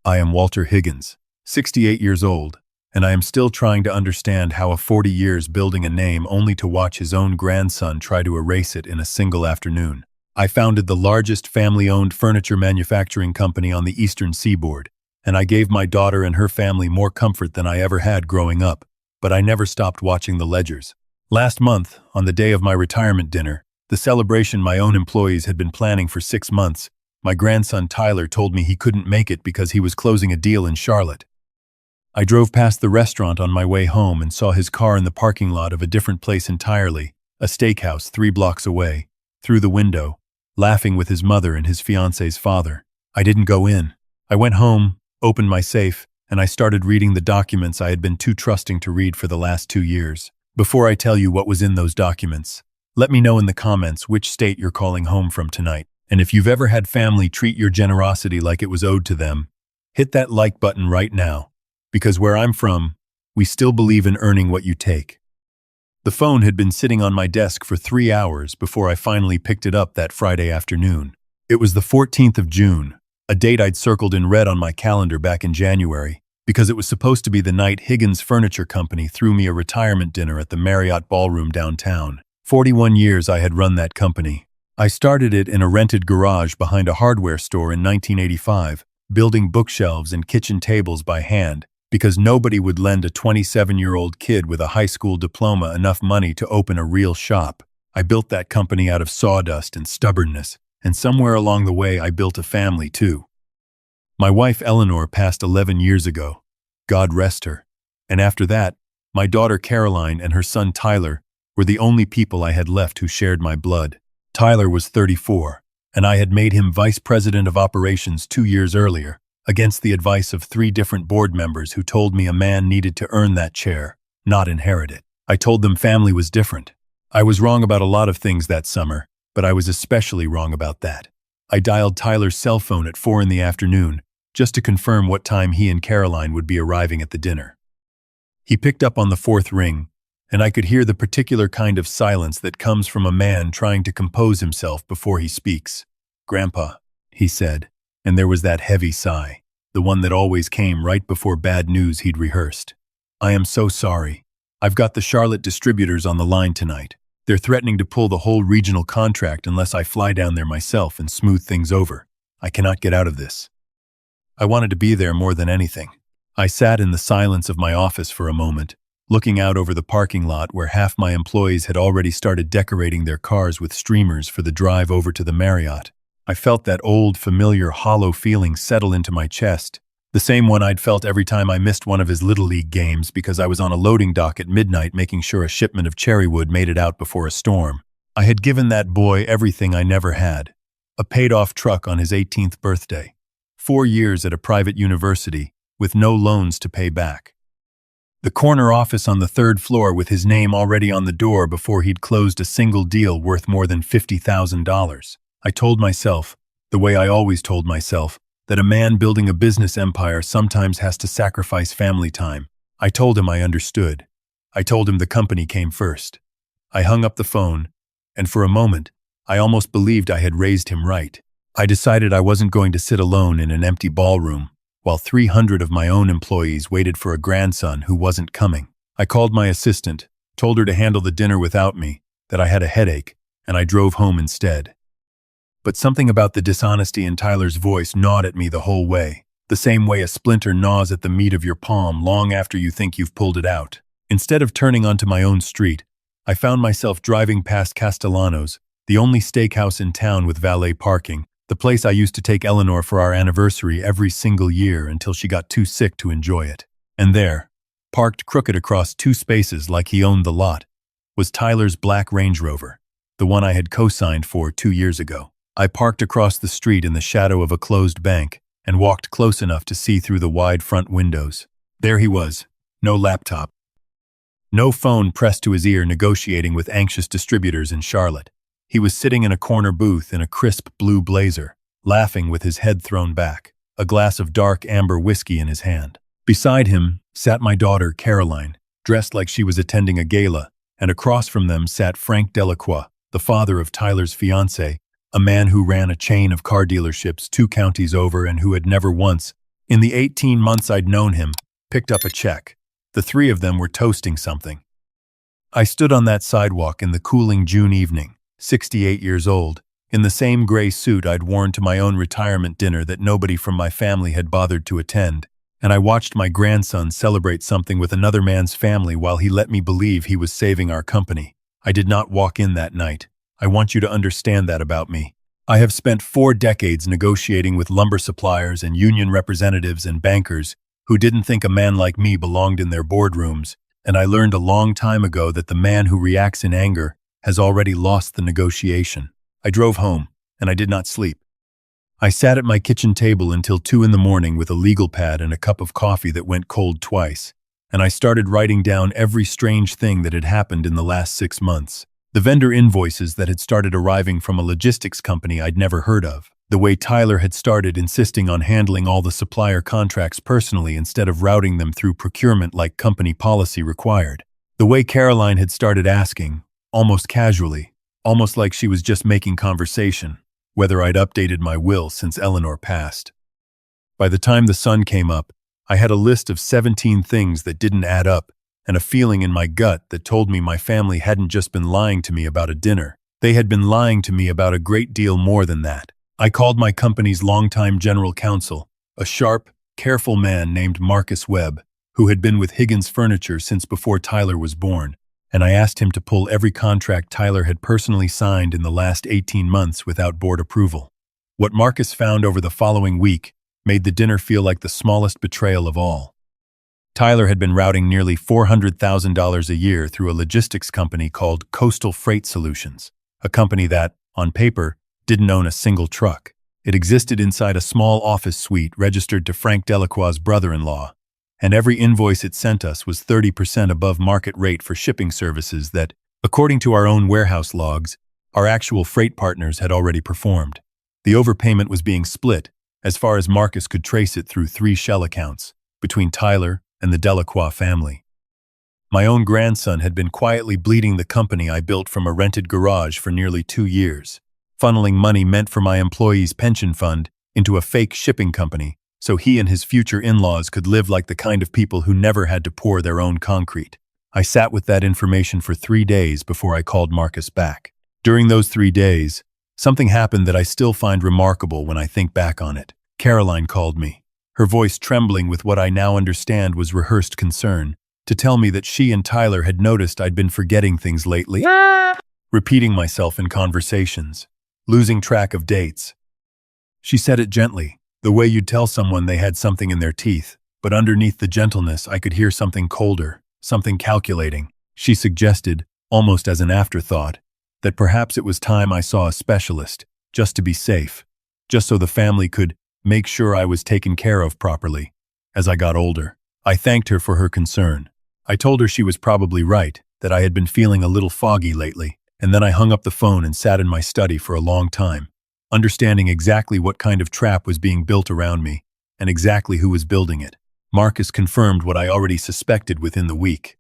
I am Walter Higgins, 68 years old, and I am still trying to understand how a 40 years building a name only to watch his own grandson try to erase it in a single afternoon. I founded the largest family-owned furniture manufacturing company on the Eastern Seaboard, and I gave my daughter and her family more comfort than I ever had growing up, but I never stopped watching the ledgers. Last month, on the day of my retirement dinner, the celebration my own employees had been planning for 6 months, my grandson Tyler told me he couldn't make it because he was closing a deal in Charlotte. I drove past the restaurant on my way home and saw his car in the parking lot of a different place entirely, a steakhouse 3 blocks away, through the window, laughing with his mother and his fiancé's father. I didn't go in. I went home, opened my safe, and I started reading the documents I had been too trusting to read for the last 2 years. Before I tell you what was in those documents, let me know in the comments which state you're calling home from tonight. And if you've ever had family treat your generosity like it was owed to them, hit that like button right now, because where I'm from, we still believe in earning what you take. The phone had been sitting on my desk for 3 hours before I finally picked it up that Friday afternoon. It was the 14th of June, a date I'd circled in red on my calendar back in January, because it was supposed to be the night Higgins Furniture Company threw me a retirement dinner at the Marriott Ballroom downtown. 41 years I had run that company. I started it in a rented garage behind a hardware store in 1985, building bookshelves and kitchen tables by hand, because nobody would lend a 27-year-old kid with a high school diploma enough money to open a real shop. I built that company out of sawdust and stubbornness, and somewhere along the way I built a family too. My wife Eleanor passed 11 years ago. God rest her. And after that, my daughter Caroline and her son Tyler were the only people I had left who shared my blood. Tyler was 34, and I had made him vice president of operations 2 years earlier, against the advice of 3 different board members who told me a man needed to earn that chair, not inherit it. I told them family was different. I was wrong about a lot of things that summer, but I was especially wrong about that. I dialed Tyler's cell phone at 4 in the afternoon, just to confirm what time he and Caroline would be arriving at the dinner. He picked up on the 4th ring, and I could hear the particular kind of silence that comes from a man trying to compose himself before he speaks. "Grandpa," he said, and there was that heavy sigh, the one that always came right before bad news he'd rehearsed. "I am so sorry. I've got the Charlotte distributors on the line tonight. They're threatening to pull the whole regional contract unless I fly down there myself and smooth things over. I cannot get out of this." I wanted to be there more than anything. I sat in the silence of my office for a moment, looking out over the parking lot where half my employees had already started decorating their cars with streamers for the drive over to the Marriott. I felt that old, familiar, hollow feeling settle into my chest, the same one I'd felt every time I missed one of his Little League games because I was on a loading dock at midnight making sure a shipment of cherry wood made it out before a storm. I had given that boy everything I never had: a paid-off truck on his 18th birthday, 4 years at a private university with no loans to pay back, the corner office on the 3rd floor with his name already on the door before he'd closed a single deal worth more than $50,000. I told myself, the way I always told myself, that a man building a business empire sometimes has to sacrifice family time. I told him I understood. I told him the company came first. I hung up the phone, and for a moment, I almost believed I had raised him right. I decided I wasn't going to sit alone in an empty ballroom, while 300 of my own employees waited for a grandson who wasn't coming. I called my assistant, told her to handle the dinner without me, that I had a headache, and I drove home instead. But something about the dishonesty in Tyler's voice gnawed at me the whole way, the same way a splinter gnaws at the meat of your palm long after you think you've pulled it out. Instead of turning onto my own street, I found myself driving past Castellano's, the only steakhouse in town with valet parking, the place I used to take Eleanor for our anniversary every single year until she got too sick to enjoy it. And there, parked crooked across 2 spaces like he owned the lot, was Tyler's black Range Rover, the one I had co-signed for 2 years ago. I parked across the street in the shadow of a closed bank and walked close enough to see through the wide front windows. There he was, no laptop, no phone pressed to his ear negotiating with anxious distributors in Charlotte. He was sitting in a corner booth in a crisp blue blazer, laughing with his head thrown back, a glass of dark amber whiskey in his hand. Beside him sat my daughter Caroline, dressed like she was attending a gala, and across from them sat Frank Delacroix, the father of Tyler's fiancée, a man who ran a chain of car dealerships 2 counties over and who had never once, In the 18 months I'd known him, picked up a check. The three of them were toasting something. I stood on that sidewalk in the cooling June evening, 68 years old, in the same gray suit I'd worn to my own retirement dinner that nobody from my family had bothered to attend, and I watched my grandson celebrate something with another man's family while he let me believe he was saving our company. I did not walk in that night. I want you to understand that about me. I have spent 4 decades negotiating with lumber suppliers and union representatives and bankers who didn't think a man like me belonged in their boardrooms, and I learned a long time ago that the man who reacts in anger has already lost the negotiation. I drove home, and I did not sleep. I sat at my kitchen table until 2 in the morning with a legal pad and a cup of coffee that went cold twice, and I started writing down every strange thing that had happened in the last 6 months. The vendor invoices that had started arriving from a logistics company I'd never heard of. The way Tyler had started insisting on handling all the supplier contracts personally instead of routing them through procurement like company policy required. The way Caroline had started asking, almost casually, almost like she was just making conversation, whether I'd updated my will since Eleanor passed. By the time the sun came up, I had a list of 17 things that didn't add up, and a feeling in my gut that told me my family hadn't just been lying to me about a dinner. They had been lying to me about a great deal more than that. I called my company's longtime general counsel, a sharp, careful man named Marcus Webb, who had been with Higgins Furniture since before Tyler was born, and I asked him to pull every contract Tyler had personally signed in the last 18 months without board approval. What Marcus found over the following week made the dinner feel like the smallest betrayal of all. Tyler had been routing nearly $400,000 a year through a logistics company called Coastal Freight Solutions, a company that, on paper, didn't own a single truck. It existed inside a small office suite registered to Frank Delacroix's brother-in-law, and every invoice it sent us was 30% above market rate for shipping services that, according to our own warehouse logs, our actual freight partners had already performed. The overpayment was being split, as far as Marcus could trace it through 3 shell accounts, between Tyler and the Delacroix family. My own grandson had been quietly bleeding the company I built from a rented garage for nearly 2 years, funneling money meant for my employees' pension fund into a fake shipping company so he and his future in-laws could live like the kind of people who never had to pour their own concrete. I sat with that information for 3 days before I called Marcus back. During those 3 days, something happened that I still find remarkable when I think back on it. Caroline called me, her voice trembling with what I now understand was rehearsed concern, to tell me that she and Tyler had noticed I'd been forgetting things lately, repeating myself in conversations, losing track of dates. She said it gently, the way you'd tell someone they had something in their teeth, but underneath the gentleness I could hear something colder, something calculating. She suggested, almost as an afterthought, that perhaps it was time I saw a specialist, just to be safe, just so the family could make sure I was taken care of properly. As I got older, I thanked her for her concern. I told her she was probably right, that I had been feeling a little foggy lately, and then I hung up the phone and sat in my study for a long time, understanding exactly what kind of trap was being built around me, and exactly who was building it. Marcus confirmed what I already suspected within the week.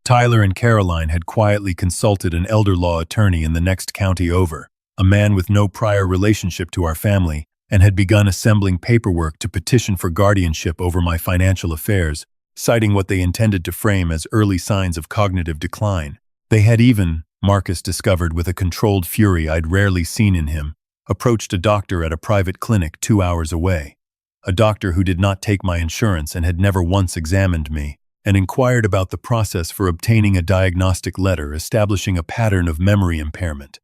Tyler and Caroline had quietly consulted an elder law attorney in the next county over, a man with no prior relationship to our family, and had begun assembling paperwork to petition for guardianship over my financial affairs, citing what they intended to frame as early signs of cognitive decline. They had even, Marcus discovered with a controlled fury I'd rarely seen in him, approached a doctor at a private clinic 2 hours away, a doctor who did not take my insurance and had never once examined me, and inquired about the process for obtaining a diagnostic letter establishing a pattern of memory impairment.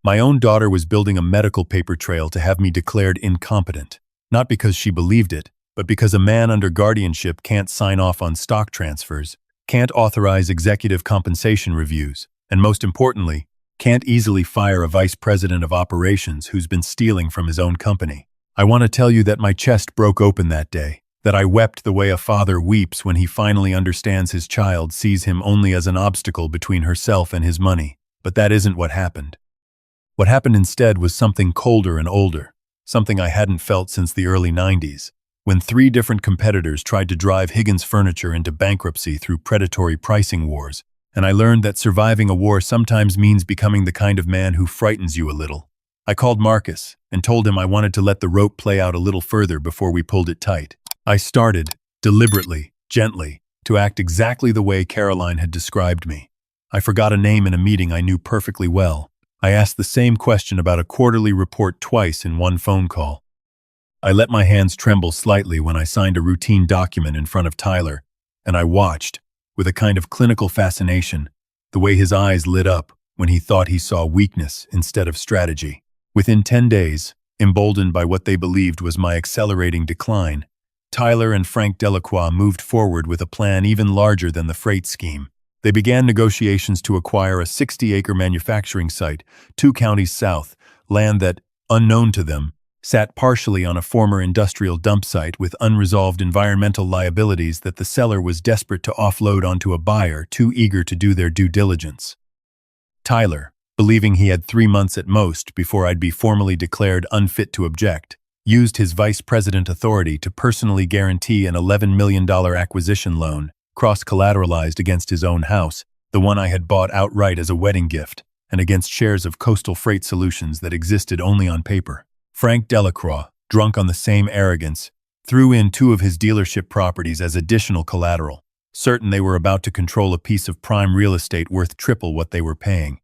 My own daughter was building a medical paper trail to have me declared incompetent, not because she believed it, but because a man under guardianship can't sign off on stock transfers, can't authorize executive compensation reviews, and most importantly, can't easily fire a vice president of operations who's been stealing from his own company. I want to tell you that my chest broke open that day, that I wept the way a father weeps when he finally understands his child sees him only as an obstacle between herself and his money. But that isn't what happened. What happened instead was something colder and older, something I hadn't felt since the early 90s, when 3 different competitors tried to drive Higgins Furniture into bankruptcy through predatory pricing wars, and I learned that surviving a war sometimes means becoming the kind of man who frightens you a little. I called Marcus and told him I wanted to let the rope play out a little further before we pulled it tight. I started, deliberately, gently, to act exactly the way Caroline had described me. I forgot a name in a meeting I knew perfectly well. I asked the same question about a quarterly report twice in one phone call. I let my hands tremble slightly when I signed a routine document in front of Tyler, and I watched, with a kind of clinical fascination, the way his eyes lit up when he thought he saw weakness instead of strategy. Within 10 days, emboldened by what they believed was my accelerating decline, Tyler and Frank Delacroix moved forward with a plan even larger than the freight scheme. They began negotiations to acquire a 60-acre manufacturing site, 2 counties south, land that, unknown to them, sat partially on a former industrial dump site with unresolved environmental liabilities that the seller was desperate to offload onto a buyer too eager to do their due diligence. Tyler, believing he had 3 months at most before I'd be formally declared unfit to object, used his vice president authority to personally guarantee an $11 million acquisition loan, cross-collateralized against his own house, the one I had bought outright as a wedding gift, and against shares of Coastal Freight Solutions that existed only on paper. Frank Delacroix, drunk on the same arrogance, threw in 2 of his dealership properties as additional collateral, certain they were about to control a piece of prime real estate worth triple what they were paying.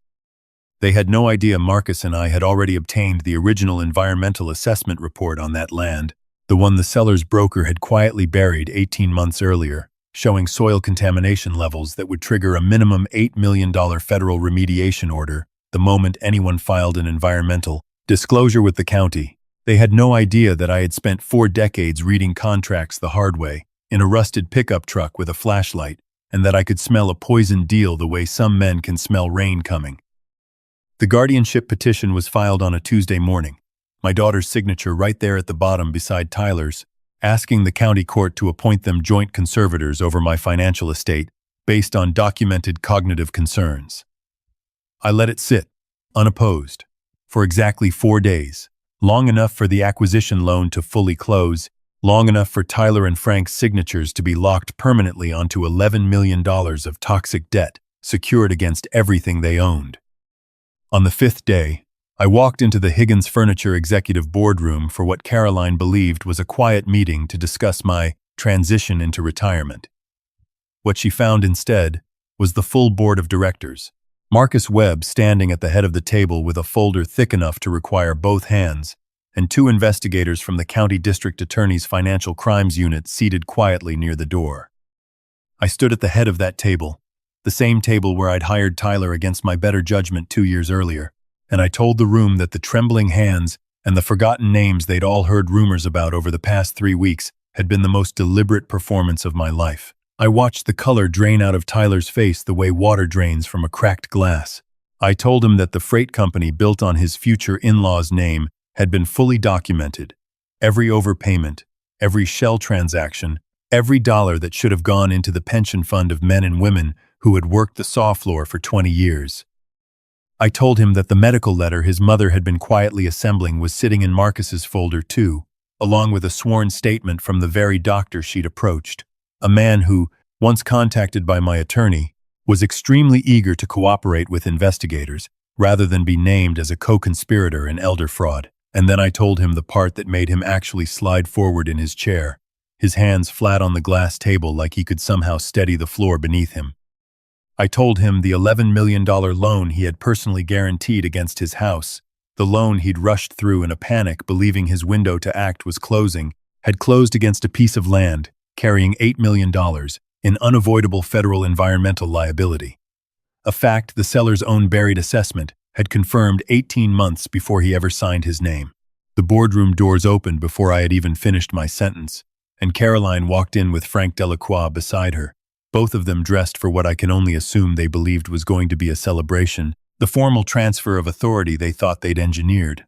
They had no idea Marcus and I had already obtained the original environmental assessment report on that land, the one the seller's broker had quietly buried 18 months earlier, showing soil contamination levels that would trigger a minimum $8 million federal remediation order the moment anyone filed an environmental disclosure with the county. They had no idea that I had spent 4 decades reading contracts the hard way, in a rusted pickup truck with a flashlight, and that I could smell a poisoned deal the way some men can smell rain coming. The guardianship petition was filed on a Tuesday morning, my daughter's signature right there at the bottom beside Tyler's, asking the county court to appoint them joint conservators over my financial estate based on documented cognitive concerns. I let it sit, unopposed, for exactly 4 days, long enough for the acquisition loan to fully close, long enough for Tyler and Frank's signatures to be locked permanently onto $11 million of toxic debt secured against everything they owned. On the 5th day, I walked into the Higgins Furniture executive boardroom for what Caroline believed was a quiet meeting to discuss my transition into retirement. What she found instead was the full board of directors, Marcus Webb standing at the head of the table with a folder thick enough to require both hands, and 2 investigators from the county district attorney's financial crimes unit seated quietly near the door. I stood at the head of that table, the same table where I'd hired Tyler against my better judgment 2 years earlier, and I told the room that the trembling hands and the forgotten names they'd all heard rumors about over the past 3 weeks had been the most deliberate performance of my life. I watched the color drain out of Tyler's face the way water drains from a cracked glass. I told him that the freight company built on his future in-law's name had been fully documented. Every overpayment, every shell transaction, every dollar that should have gone into the pension fund of men and women who had worked the saw floor for 20 years. I told him that the medical letter his mother had been quietly assembling was sitting in Marcus's folder too, along with a sworn statement from the very doctor she'd approached, a man who, once contacted by my attorney, was extremely eager to cooperate with investigators rather than be named as a co-conspirator in elder fraud. And then I told him the part that made him actually slide forward in his chair, his hands flat on the glass table like he could somehow steady the floor beneath him. I told him the $11 million loan he had personally guaranteed against his house, the loan he'd rushed through in a panic believing his window to act was closing, had closed against a piece of land carrying $8 million in unavoidable federal environmental liability. A fact the seller's own buried assessment had confirmed 18 months before he ever signed his name. The boardroom doors opened before I had even finished my sentence, and Caroline walked in with Frank Delacroix beside her, both of them dressed for what I can only assume they believed was going to be a celebration, the formal transfer of authority they thought they'd engineered.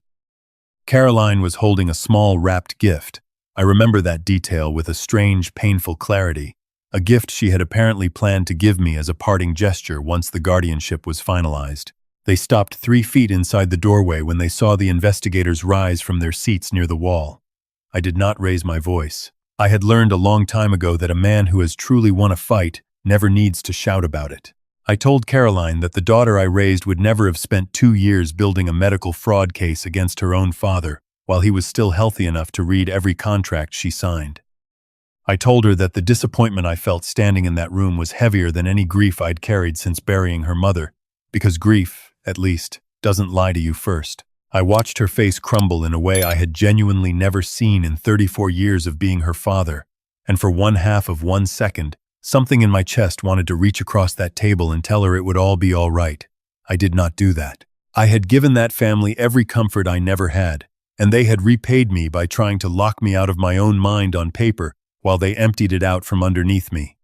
Caroline was holding a small wrapped gift. I remember that detail with a strange, painful clarity, a gift she had apparently planned to give me as a parting gesture once the guardianship was finalized. They stopped 3 feet inside the doorway when they saw the investigators rise from their seats near the wall. I did not raise my voice. I had learned a long time ago that a man who has truly won a fight never needs to shout about it. I told Caroline that the daughter I raised would never have spent 2 years building a medical fraud case against her own father while he was still healthy enough to read every contract she signed. I told her that the disappointment I felt standing in that room was heavier than any grief I'd carried since burying her mother, because grief, at least, doesn't lie to you first. I watched her face crumble in a way I had genuinely never seen in 34 years of being her father, and for 1/2 of 1 second, something in my chest wanted to reach across that table and tell her it would all be all right. I did not do that. I had given that family every comfort I never had, and they had repaid me by trying to lock me out of my own mind on paper while they emptied it out from underneath me.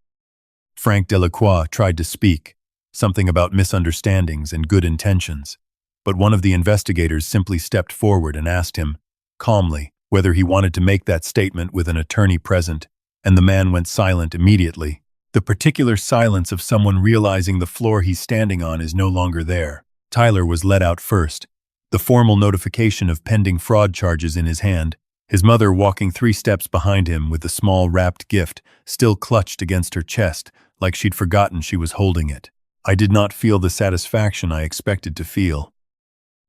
Frank Delacroix tried to speak, something about misunderstandings and good intentions, but one of the investigators simply stepped forward and asked him, calmly, whether he wanted to make that statement with an attorney present, and the man went silent immediately. The particular silence of someone realizing the floor he's standing on is no longer there. Tyler was let out first, the formal notification of pending fraud charges in his hand, his mother walking 3 steps behind him with the small wrapped gift still clutched against her chest like she'd forgotten she was holding it. I did not feel the satisfaction I expected to feel.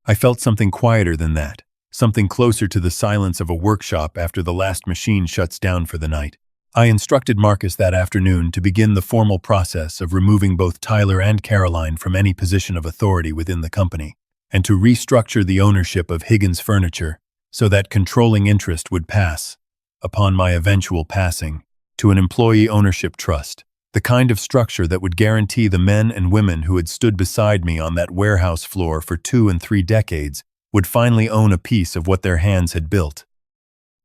I felt something quieter than that, something closer to the silence of a workshop after the last machine shuts down for the night. I instructed Marcus that afternoon to begin the formal process of removing both Tyler and Caroline from any position of authority within the company, and to restructure the ownership of Higgins Furniture so that controlling interest would pass, upon my eventual passing, to an employee ownership trust, the kind of structure that would guarantee the men and women who had stood beside me on that warehouse floor for 2 and 3 decades would finally own a piece of what their hands had built.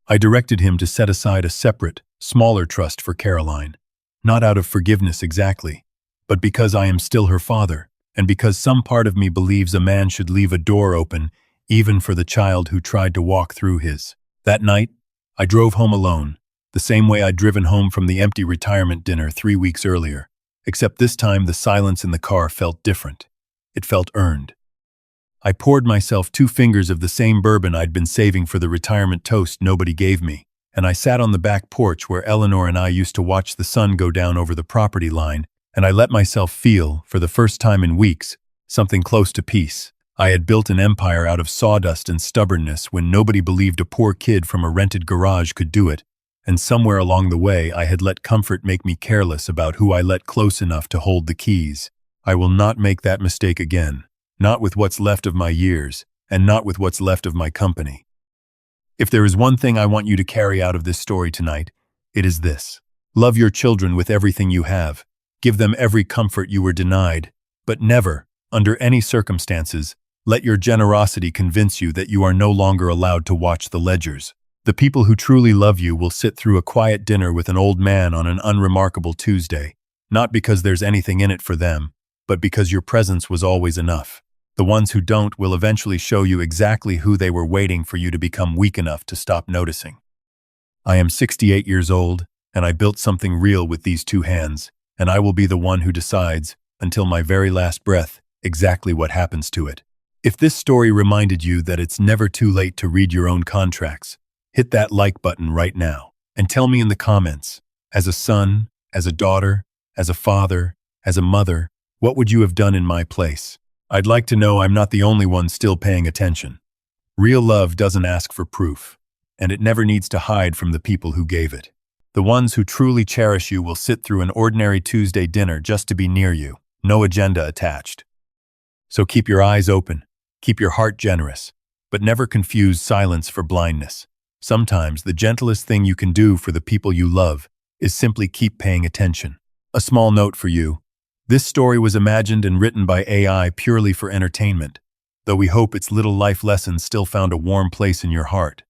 I directed him to set aside a separate, smaller trust for Caroline, not out of forgiveness exactly, but because I am still her father, and because some part of me believes a man should leave a door open even for the child who tried to walk through his. That night, I drove home alone, the same way I'd driven home from the empty retirement dinner 3 weeks earlier, except this time the silence in the car felt different. It felt earned. I poured myself 2 fingers of the same bourbon I'd been saving for the retirement toast nobody gave me, and I sat on the back porch where Eleanor and I used to watch the sun go down over the property line, and I let myself feel, for the first time in weeks, something close to peace. I had built an empire out of sawdust and stubbornness when nobody believed a poor kid from a rented garage could do it, and somewhere along the way I had let comfort make me careless about who I let close enough to hold the keys. I will not make that mistake again, not with what's left of my years, and not with what's left of my company. If there is one thing I want you to carry out of this story tonight, it is this. Love your children with everything you have. Give them every comfort you were denied, but never, under any circumstances, let your generosity convince you that you are no longer allowed to watch the ledgers. The people who truly love you will sit through a quiet dinner with an old man on an unremarkable Tuesday, not because there's anything in it for them, but because your presence was always enough. The ones who don't will eventually show you exactly who they were waiting for you to become weak enough to stop noticing. I am 68 years old, and I built something real with these 2 hands, and I will be the one who decides, until my very last breath, exactly what happens to it. If this story reminded you that it's never too late to read your own contracts, hit that like button right now, and tell me in the comments, as a son, as a daughter, as a father, as a mother, what would you have done in my place? I'd like to know I'm not the only one still paying attention. Real love doesn't ask for proof, and it never needs to hide from the people who gave it. The ones who truly cherish you will sit through an ordinary Tuesday dinner just to be near you, no agenda attached. So keep your eyes open, keep your heart generous, but never confuse silence for blindness. Sometimes the gentlest thing you can do for the people you love is simply keep paying attention. A small note for you. This story was imagined and written by AI purely for entertainment, though we hope its little life lessons still found a warm place in your heart.